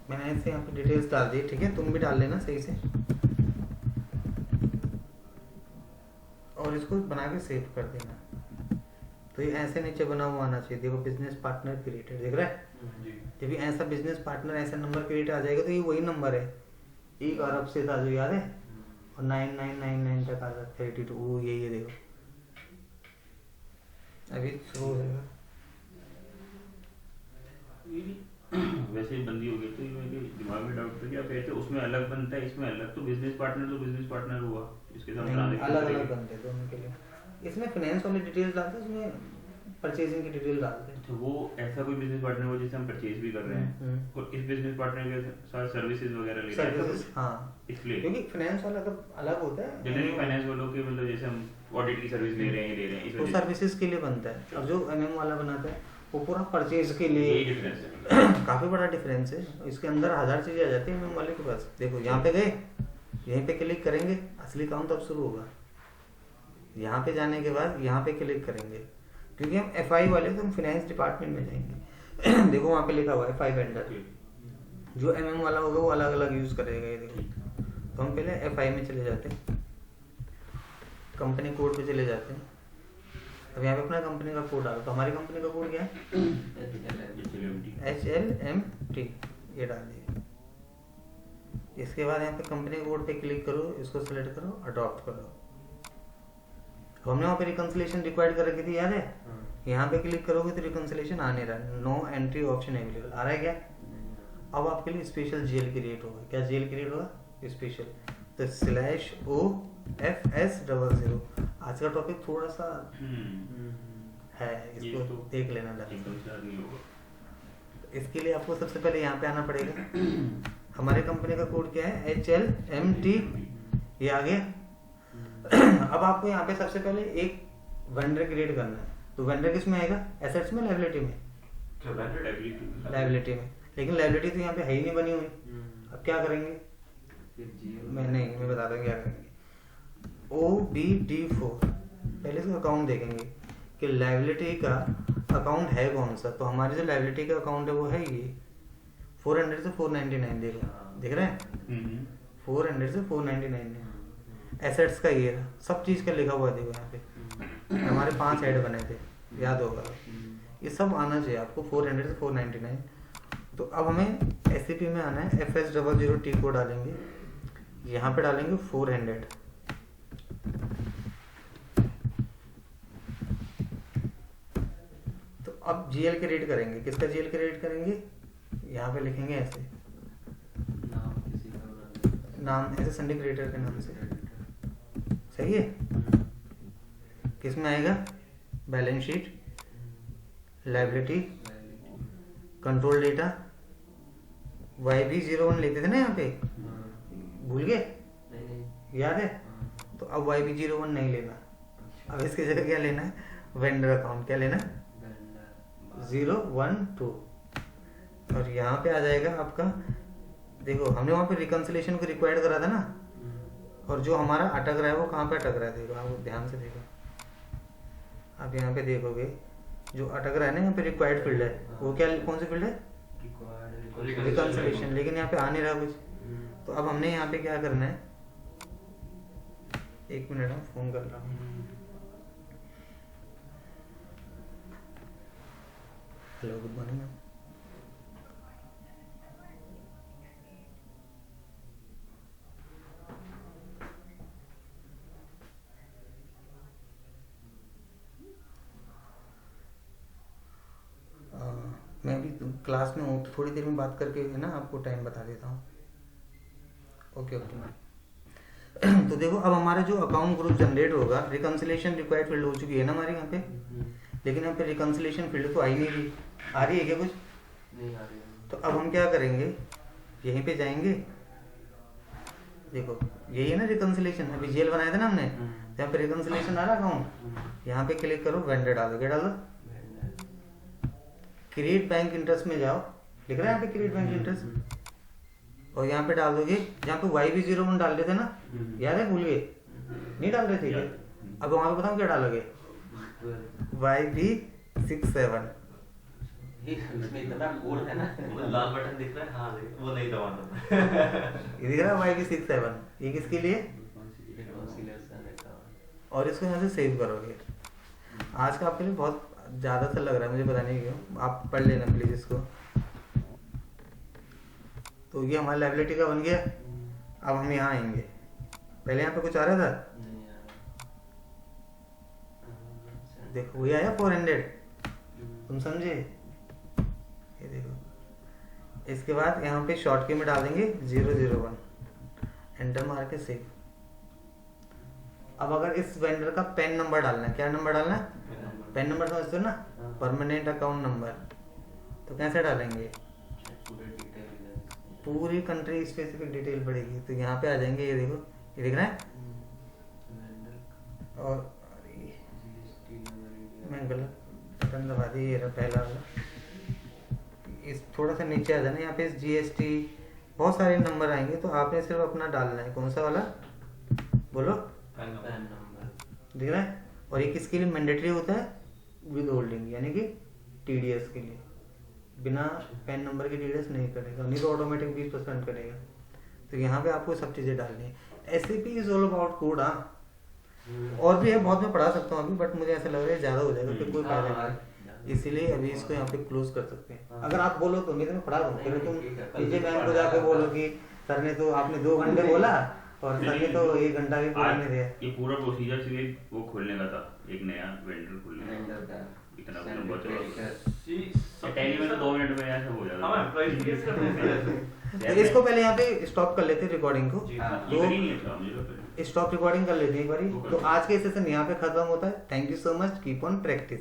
मैंने ऐसे यहाँ पे डिटेल्स डाल दी, ठीक है, तुम भी डाल लेना सही से, और इसको बना के सेव कर देना। तो ये ऐसे नीचे बना हुआ आना चाहिए, देखो बिजनेस पार्टनर क्रिएटेड, दिख रहा है। जब ये ऐसा बिजनेस पार्टनर ऐसा नंबर क्रिएट आ जाएगा तो ये वही नंबर है, 1 अरब से था जो याद है, और 9999 तक आ सकता है, 82, वो यही है, देखो अभी शुरू हो जाएगा। वैसे ही बंदी हो गई, तो मेरे दिमाग में डाउट था कि आप कहते उसमें अलग बनता है, इसमें अलग, तो बिजनेस पार्टनर हुआ, इसके साथ अलग अलग बनते हैं दोनों के लिए। इसमें फाइनेंस वाली डिटेल्स डालते हैं, इसमें परचेजिंग की डिटेल डालते हैं। तो वो ऐसा कोई बिजनेस पार्टनर हो जिससे हम परचेज भी कर रहे हैं, और इस बिजनेस पार्टनर के साथ सर्विसेज वगैरह ले रहे हैं, हाँ, इसलिए क्योंकि फाइनेंस वाला अलग होता है, जनरली फाइनेंस वालों के मतलब जैसे हम ऑडिट की सर्विस ले रहे हैं, इस वो सर्विसेज के लिए बनता है। और जो एमएम वाला बनाता है वो पूरा परचेज के लिए, यही डिफरेंस है। काफी बड़ा डिफरेंस है, इसके अंदर 1000 चीजें आ जाती है एमएम वाले के पास। देखो यहाँ पे गए, यहीं पे क्लिक करेंगे, असली काम तब शुरू होगा। यहाँ पे जाने के बाद यहाँ पे क्लिक करेंगे, क्योंकि हम एफआई वाले तो हम फाइनेंस डिपार्टमेंट में जाएंगे। देखो वहाँ पे लिखा हुआ है एफआई वेंडर, जो एमएम वाला होगा वो अलग अलग यूज करेगा, ये देखो। तो हम पहले एफआई में चले जाते हैं, कंपनी कोड पे चले जाते हैं। अब यहाँ पे अपना कंपनी का कोड डालो, तो हमारी कंपनी का कोड क्या है, HLMT, ये डाल दिए। इसके बाद यहाँ पे कंपनी कोड पे क्लिक करो, इसको सेलेक्ट करो, अडॉप्ट करो। हमने वहाँ पे रिकंसिलेशन रिक्वायर्ड कर रखी थी, याद है। यहाँ पे क्लिक करोगे तो रिकंसिलेशन आ नहीं रहा, नो एंट्री ऑप्शन अवेलेबल आ रहा है क्या। अब आपके लिए स्पेशल जेल क्रिएट होगा, क्या जेल क्रिएट होगा, स्पेशल। तो /OFS00। आज का टॉपिक थोड़ा सा है, इसको ये तो देख लेना ढंग एकदम से नहीं होगा। से। इसके लिए आपको सबसे पहले यहाँ पे आना पड़ेगा। हमारे कंपनी का कोड क्या है, HLMT, ये आ गया। अब आपको यहाँ पे सबसे पहले एक वेंडर क्रिएट करना है। तो वेंडर किस में आएगा, एसेट्स में, लायबिलिटी में? लायबिलिटी में। लेकिन लायबिलिटी तो यहाँ पे है ही नहीं बनी हुई। अब क्या करेंगे, मैं बता दूँ क्या करेंगे। OBD4 पहले इसका अकाउंट देखेंगे कि लायबिलिटी का अकाउंट है कौन सा। तो हमारी जो लायबिलिटी का अकाउंट है वो है ये 400 से 499। देख रहे हैं 400 से 499 है। एसेट्स का ये है, सब चीज़ का लिखा हुआ है। देखो यहाँ पे हमारे 5 हेड बने थे, याद होगा। ये सब आना चाहिए आपको 400 से 499। तो अब हमें SAP में आना है। FS00T को डालेंगे, यहाँ पे डालेंगे 400। तो अब GL क्रिएट करेंगे। किसका GL क्रिएट करेंगे, यहाँ पे लिखेंगे ऐसे नाम, ऐसे संडे क्रिएटर के नाम से। सही है। किस में आएगा, balance sheet, liability, control data. YB01 लेते थे ना यहाँ पे, भूल गए, याद है? तो अब YB01 नहीं लेना। अब इसकी जगह क्या लेना है, वेंडर अकाउंट। क्या लेना, 012। और यहाँ पे आ जाएगा आपका, देखो हमने वहाँ पे रिकंसिलेशन को रिक्वायर्ड करा था ना, और जो हमारा अटक रहा है वो कहाँ पे अटक रहा है, देखो आप ध्यान से देखो। आप यहाँ पे देखोगे जो अटक रहा है ना, यहाँ पे रिक्वायर्ड फील्ड है, वो क्या, कौन सी फील्ड है, रिकंसिलेशन। लेकिन यहाँ पे आ नहीं रहा कुछ। तो अब हमने यहाँ पे क्या करना है, एक मिनट हम फोन कर रहा हूँ। Hello, good morning ma'am. मैं अभी क्लास में हूँ, थोड़ी देर में बात करके है ना आपको टाइम बता देता हूँ। Okay ma'am. तो देखो अब हमारा जो अकाउंट ग्रुप जनरेट होगा, रिकंसिलेशन रिक्वायर्ड फील्ड हो चुकी है ना हमारे यहाँ पे। लेकिन यहाँ पे रिकंसिलेशन फील्ड तो आई नहीं रही। आ रही है क्या कुछ? नहीं आ रही है। तो अब हम क्या करेंगे, यहीं पे जाएंगे। देखो यही है ना रिकंसिलेशन, अभी जेल बनाया था ना हमने, यहाँ पे रिकंसिलेशन आ रहा अकाउंट। यहाँ पे क्लिक करो, वेंडर डालो। क्या डालो, क्रिएट बैंक इंटरेस्ट में जाओ, लिख रहा है यहाँ पे क्रिएट बैंक इंटरेस्ट। और यहाँ पे डाल दोगे, यहाँ पे YB01 डाल रहे थे ना, याद है, भूल गए, नहीं डाल रहे थे क्या? अब वहां पे बताओ क्या डालोगे, YB67। इतना कोड है ना, वो लाल बटन दिख रहा है, हाँ वो नहीं दबाना। ये दिख रहा है YB67, ये किसके लिए, और इसको यहाँ से सेव करोगे। आज का आपके लिए बहुत ज़्यादा सा लग रहा है, मुझे पता नहीं क्यों, आप पढ़ लेना प्लीज़ इसको। तो ये हमारा लायबिलिटी का बन गया। अब हम यहाँ आएंगे, पहले यहाँ पे कुछ आ रहा था, देखो ये आया 400, तुम समझे, ये देखो। इसके बाद यहाँ पे शॉर्ट की में डाल देंगे 001, एंटर मार के सेव। अब अगर इस वेंडर का पैन नंबर डालना है, क्या नंबर डालना है, पैन नंबर समझते हो ना, परमानेंट अकाउंट नंबर। तो कैसे डालेंगे, पूरी कंट्री स्पेसिफिक डिटेल पड़ेगी। तो यहाँ पे आ जाएंगे, ये देखो, ये दिख रहा है। और मैं गलत बटन दबा दी, ये रहा पहला वाला। इस थोड़ा सा नीचे आ जाना, यहाँ पे GST बहुत सारे नंबर आएंगे। तो आपने सिर्फ अपना डालना है, कौन सा वाला बोलो, पैन नंबर दिख रहा है। और ये किसके लिए मैंडेटरी होता है, विद होल्डिंग, यानी कि TDS के लिए। बिना पैन नंबर के TDS नहीं करेगा, नहीं तो ऑटोमेटिक 20% करेगा। तो यहाँ पे आपको सब चीज़ें डालनी है। SAP is all about code. हाँ, और भी है बहुत, मैं पढ़ा सकता हूँ अभी, बट मुझे ऐसा लग रहा है ज़्यादा हो जाएगा, फिर कोई फायदा नहीं, इसीलिए अभी इसको यहाँ पे क्लोज कर सकते हैं। अगर आप बोलो तो मैं पढ़ा दूँ, फिर तुम पीछे मैम को जाके बोलो कि सर ने तो आपने 2 घंटे बोला और सर ने तो 1 घंटा भी पूरा नहीं दिया। ये पूरा प्रोसीजर सिर्फ वो खोलने का था, एक नया वेंडर खोलने का, इतना लंबा चला। 10 मिनट 2 मिनट में ऐसा हो जाता है। हाँ, प्राइस केस करते हैं। तो इसको पहले यहाँ पे स्टॉप कर लेते हैं रिकॉर्डिंग को। जी, हाँ। ये कर ही नहीं था मुझे तो। स्टॉप रिकॉर्डिंग कर लेते हैं एक बारी। वो कर तो लेते आज के सेशन यहाँ पे खत्म होता है। Thank you so much, keep on practice.